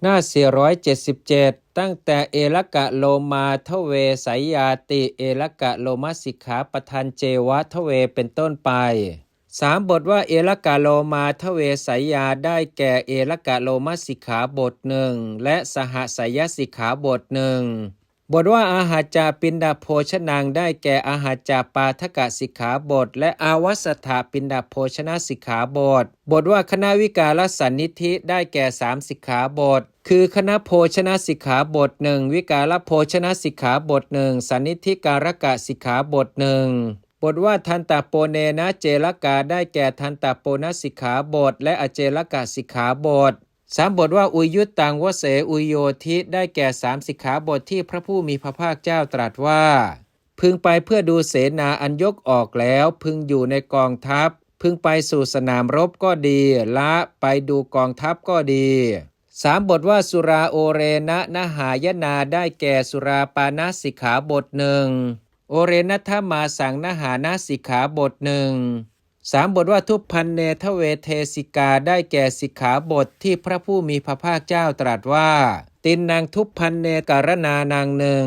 หน้า477ตั้งแต่เอละกะโลมาทเวสายยาติเอละกะโลมัสสิกขาปทันเจวะทเวเป็นต้นไป3บทว่าเอละกะโลมาทเวสายยาได้แก่เอละกะโลมัสสิกขาบทหนึ่งและสหสยสิกขาบทหนึ่งบทว่าอาหารจาปินดาโภชนังได้แก่อาหารจาปาทกสิกขาบทและอาวัสถาปินดาโภชนะสิกขาบทบทว่าคณะวิกาลสันนิธิได้แก่3สิกขาบทคือคณะโภชนะสิกขาบทหนึ่งวิกาลโภชนะสิกขาบทหนึ่งสันนิธิการกะสิกขาบทหนึ่งบทว่าทันตโปเนนะเจลกาได้แก่ทันตโปนสิกขาบทและอเจลกะสิกขาบท3บทว่าอุยุตตังวเสอุโยทิได้แก่3สิกขาบทที่พระผู้มีพระภาคเจ้าตรัสว่าพึงไปเพื่อดูเสนาอันยกออกแล้วพึงอยู่ในกองทัพพึงไปสู่สนามรบก็ดีละไปดูกองทัพก็ดี3บทว่าสุราโอเรนะนหายนาได้แก่สุราปานาสิกขาบทหนึ่งโอเรนัทมาสังนหานาสิกขาบทหนึ่ง3บทว่าทุพพันเนทเวเทสิกาได้แก่สิกขาบทที่พระผู้มีพระภาคเจ้าตรัสว่าตินนางทุพพันเนการนานางหนึ่ง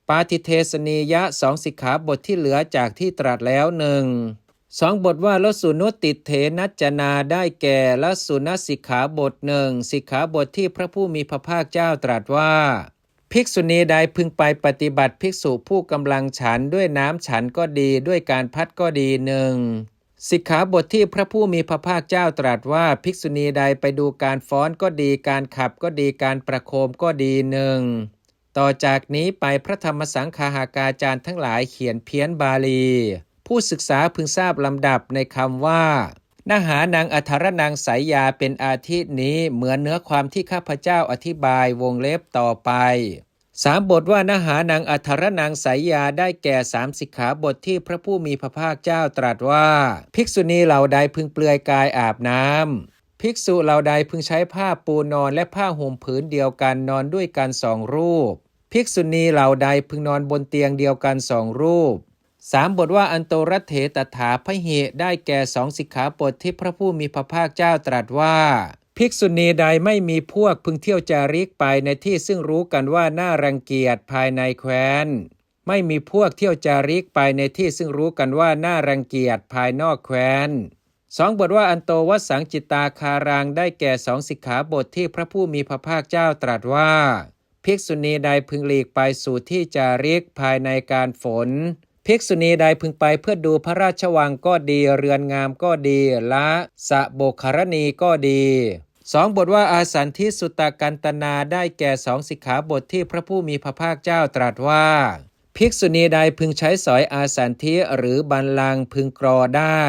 ปาทิเทสนียะ2สิกขาบทที่เหลือจากที่ตรัสแล้วหนึ่ง2บทว่าลสุนุตติเถนัจจนาได้แก่ลสุนสิกขาบทหนึ่งสิกขาบทที่พระผู้มีพระภาคเจ้าตรัสว่าภิกษุณีใดพึงไปปฏิบัติภิกษุผู้กำลังฉันด้วยน้ำฉันก็ดีด้วยการพัดก็ดีหนึ่งสิกขาบทที่พระผู้มีพระภาคเจ้าตรัสว่าภิกษุณีใดไปดูการฟ้อนก็ดีการขับก็ดีการประโคมก็ดีหนึ่งต่อจากนี้ไปพระธรรมสังฆาหากาจารย์ทั้งหลายเขียนเพี้ยนบาลีผู้ศึกษาพึงทราบลำดับในคำว่านหานางอัทรนางสายยาเป็นอาทินี้เหมือนเนื้อความที่ข้าพเจ้าอธิบายวงเล็บต่อไป3บทว่านหานางอัทรนางสายยาได้แก่3สิกขาบทที่พระผู้มีพระภาคเจ้าตรัสว่าภิกษุณีเหล่าใดพึงเปลือยกายอาบน้ำภิกษุเหล่าใดพึงใช้ผ้าปูนอนและผ้าห่มผืนเดียวกันนอนด้วยกัน2รูปภิกษุณีเหล่าใดพึงนอนบนเตียงเดียวกัน2รูป3บทว่าอันโตรเถตถาพหิได้แก่2สิกขาบทที่พระผู้มีพระภาคเจ้าตรัสว่าภิกษุณีใดไม่มีพวกพึงเที่ยวจาริกไปในที่ซึ่งรู้กันว่าน่ารังเกียจภายในแคว้นไม่มีพวกเที่ยวจาริกไปในที่ซึ่งรู้กันว่าน่ารังเกียจภายนอกแคว้น2บทว่าอันโตวสังจิตาคารังได้แก่2สิกขาบทที่พระผู้มีพระภาคเจ้าตรัสว่าภิกษุณีใดพึงหลีกไปสู่ที่จาริกภายในการฝนภิกษุณีใดพึงไปเพื่อดูพระราชวังก็ดีเรือนงามก็ดีละสะโบกขรณีก็ดี2บทว่าอาสันทิสุตกันตนาได้แก่2สิกขาบทที่พระผู้มีพระภาคเจ้าตรัสว่าภิกษุณีใดพึงใช้สอยอาสันทิหรือบัลลังก์พึงกรอได้